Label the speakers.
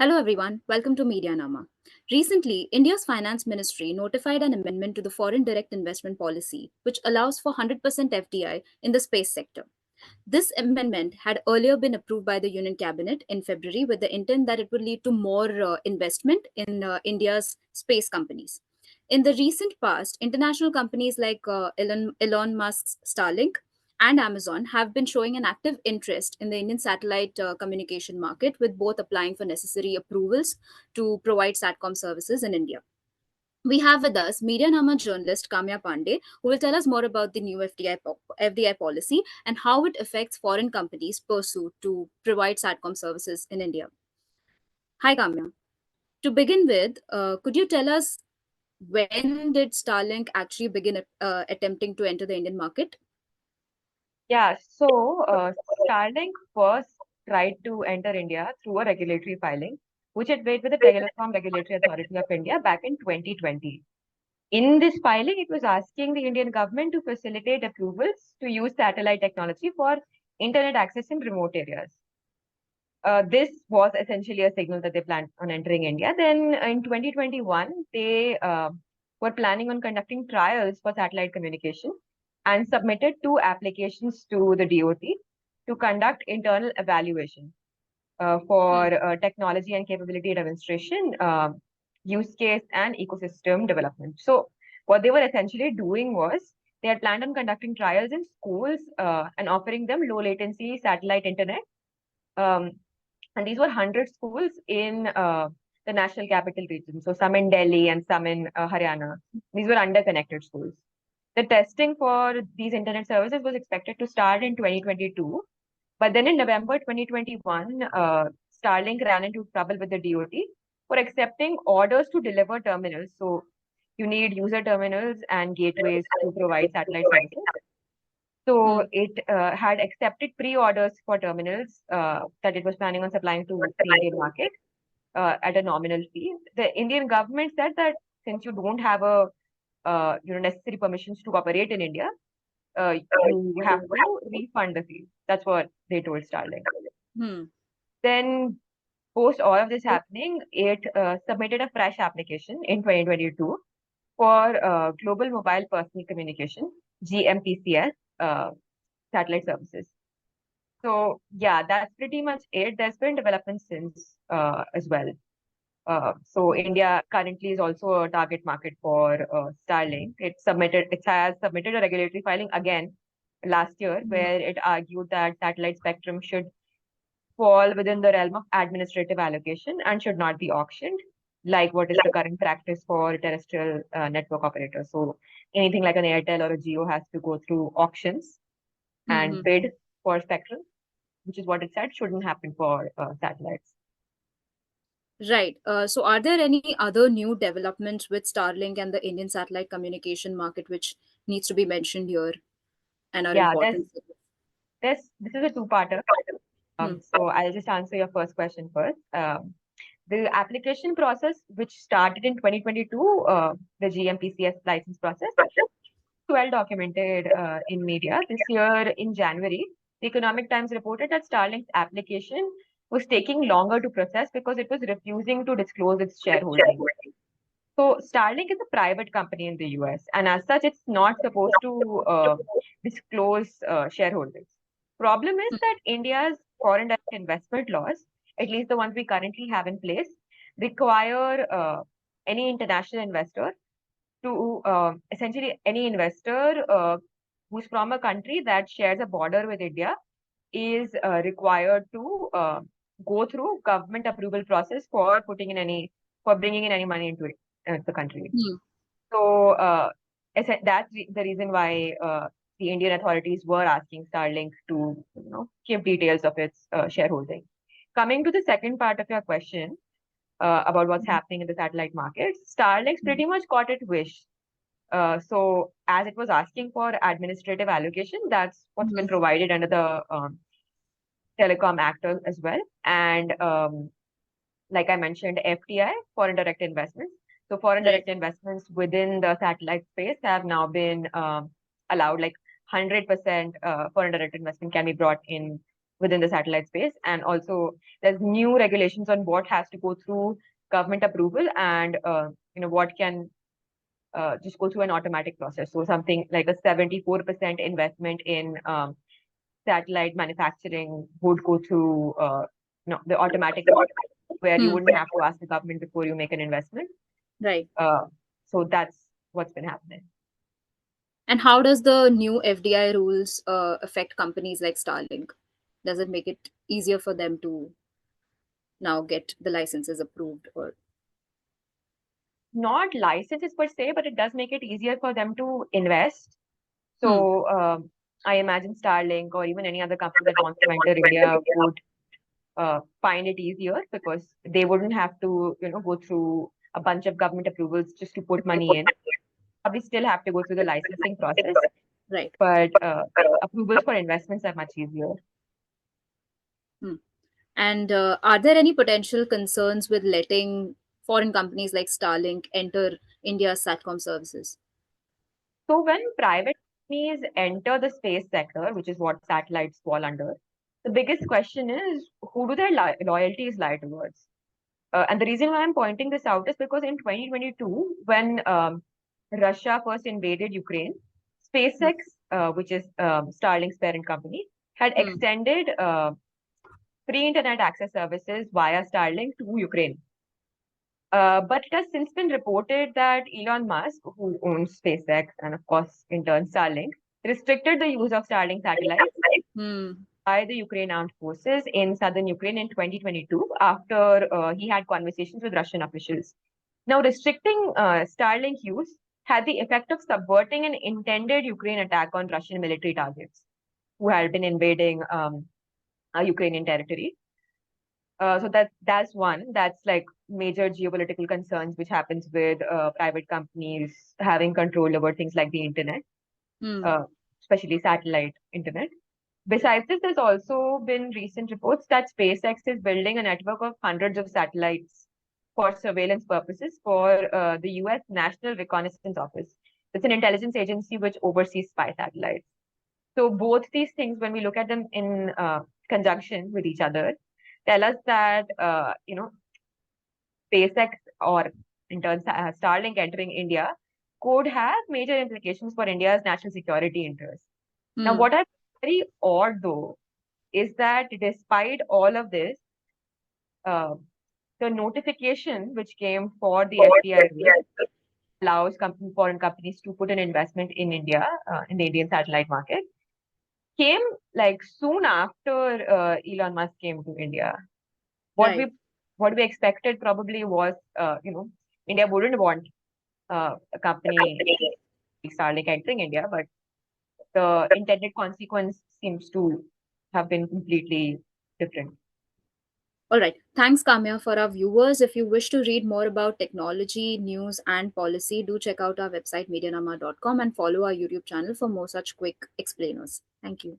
Speaker 1: Hello everyone, welcome to MediaNama. Recently, India's Finance Ministry notified an amendment to the Foreign Direct Investment Policy, which allows for 100% FDI in the space sector. This amendment had earlier been approved by the Union Cabinet in February with the intent that it would lead to more investment in India's space companies. In the recent past, international companies like Elon Musk's Starlink and Amazon have been showing an active interest in the Indian satellite communication market, with both applying for necessary approvals to provide SATCOM services in India. We have with us MediaNama journalist Kamya Pandey, who will tell us more about the new FDI policy and how it affects foreign companies' pursuit to provide SATCOM services in India. Hi, Kamya. To begin with, could you tell us when did Starlink actually begin attempting to enter the Indian market?
Speaker 2: Yeah, so Starlink first tried to enter India through a regulatory filing, which it made with the Telecom Regulatory Authority of India back in 2020. In this filing, it was asking the Indian government to facilitate approvals to use satellite technology for internet access in remote areas. This was essentially a signal that they planned on entering India. Then in 2021, they were planning on conducting trials for satellite communication and submitted two applications to the DOT to conduct internal evaluation for technology and capability demonstration, use case, and ecosystem development. So what they were essentially doing was they had planned on conducting trials in schools and offering them low latency satellite internet. And these were 100 schools in the national capital region. So some in Delhi and some in Haryana. These were underconnected schools. The testing for these internet services was expected to start in 2022. But then in November 2021, Starlink ran into trouble with the DOT for accepting orders to deliver terminals. So you need user terminals and gateways to provide satellite services. So it had accepted pre-orders for terminals that it was planning on supplying to the Indian market at a nominal fee. The Indian government said that since you don't have a necessary permissions to operate in India, you have to refund the fee. That's what they told Starlink. Then, post all of this happening, it submitted a fresh application in 2022 for Global Mobile Personal Communication (GMPCS) satellite services. So yeah, that's pretty much it. There's been development since as well. So India currently is also a target market for Starlink. It has submitted a regulatory filing again last year, where it argued that satellite spectrum should fall within the realm of administrative allocation and should not be auctioned, like what is the current practice for terrestrial network operators. So anything like an Airtel or a Jio has to go through auctions and bid for spectrum, which is what it said shouldn't happen for satellites.
Speaker 1: Right. So are there any other new developments with Starlink and the Indian satellite communication market which needs to be mentioned here and are
Speaker 2: Yeah,
Speaker 1: important?
Speaker 2: this is a two-parter. So I'll just answer your first question first. The application process, which started in 2022, the GMPCS license process, well documented in media. This year in January, the Economic Times reported that Starlink's application was taking longer to process because it was refusing to disclose its shareholding. So Starlink is a private company in the US, and as such, it's not supposed to disclose shareholdings. Problem is that India's foreign direct investment laws, at least the ones we currently have in place, require any international investor to essentially any investor who's from a country that shares a border with India is required to go through government approval process for bringing in any money into the country. So that's the reason why the Indian authorities were asking Starlink to give details of its shareholding. Coming to the second part of your question about what's happening in the satellite market, Starlink's pretty much got its wish. So as it was asking for administrative allocation, that's what's been provided under the Telecom Act as well. And like I mentioned, FDI, foreign direct investments. So foreign direct investments within the satellite space have now been allowed, like 100% foreign direct investment can be brought in within the satellite space. And also, there's new regulations on what has to go through government approval and what can just go through an automatic process. So something like a 74% investment in satellite manufacturing would go through the automatic route, where you
Speaker 1: Hmm.
Speaker 2: wouldn't have to ask the government before you make an investment.
Speaker 1: Right.
Speaker 2: So that's what's been happening.
Speaker 1: And how does the new FDI rules affect companies like Starlink? Does it make it easier for them to now get the licenses approved? Or
Speaker 2: Not licenses per se, but it does make it easier for them to invest.
Speaker 1: hmm.
Speaker 2: So I imagine Starlink or even any other company that wants to enter India would find it easier because they wouldn't have to, go through a bunch of government approvals just to put money in. Probably still have to go through the licensing process,
Speaker 1: Right.
Speaker 2: but approvals for investments are much easier.
Speaker 1: Hmm. And are there any potential concerns with letting foreign companies like Starlink enter India's SATCOM services?
Speaker 2: So when private companies enter the space sector, which is what satellites fall under, the biggest question is who do their loyalties lie towards? And the reason why I'm pointing this out is because in 2022, when Russia first invaded Ukraine,
Speaker 1: Hmm.
Speaker 2: SpaceX, which is Starlink's parent company, had
Speaker 1: Hmm.
Speaker 2: extended free internet access services via Starlink to Ukraine. But it has since been reported that Elon Musk, who owns SpaceX and of course in turn Starlink, restricted the use of Starlink satellites
Speaker 1: Hmm.
Speaker 2: by the Ukraine armed forces in southern Ukraine in 2022 after he had conversations with Russian officials. Now, restricting Starlink use had the effect of subverting an intended Ukraine attack on Russian military targets who had been invading Ukrainian territory. So that's one. That's like major geopolitical concerns which happens with private companies having control over things like the internet,
Speaker 1: Hmm.
Speaker 2: uh, especially satellite internet. Besides this, there's also been recent reports that SpaceX is building a network of hundreds of satellites for surveillance purposes for the US National Reconnaissance Office. It's an intelligence agency which oversees spy satellites. So both these things, when we look at them in conjunction with each other, tell us that SpaceX or in turn Starlink entering India could have major implications for India's national security interests. Now,
Speaker 1: Hmm.
Speaker 2: what I find very odd though is that despite all of this, uh, the notification which came for the FDI rule allows foreign companies to put an investment in India, in the Indian satellite market, came like soon after Elon Musk came to India. What
Speaker 1: Right.
Speaker 2: we what we expected probably was, India wouldn't want a company like Starlink entering India, but the intended consequence seems to have been completely different.
Speaker 1: All right. Thanks, Kamya. For our viewers, if you wish to read more about technology, news, and policy, do check out our website, medianama.com, and follow our YouTube channel for more such quick explainers. Thank you.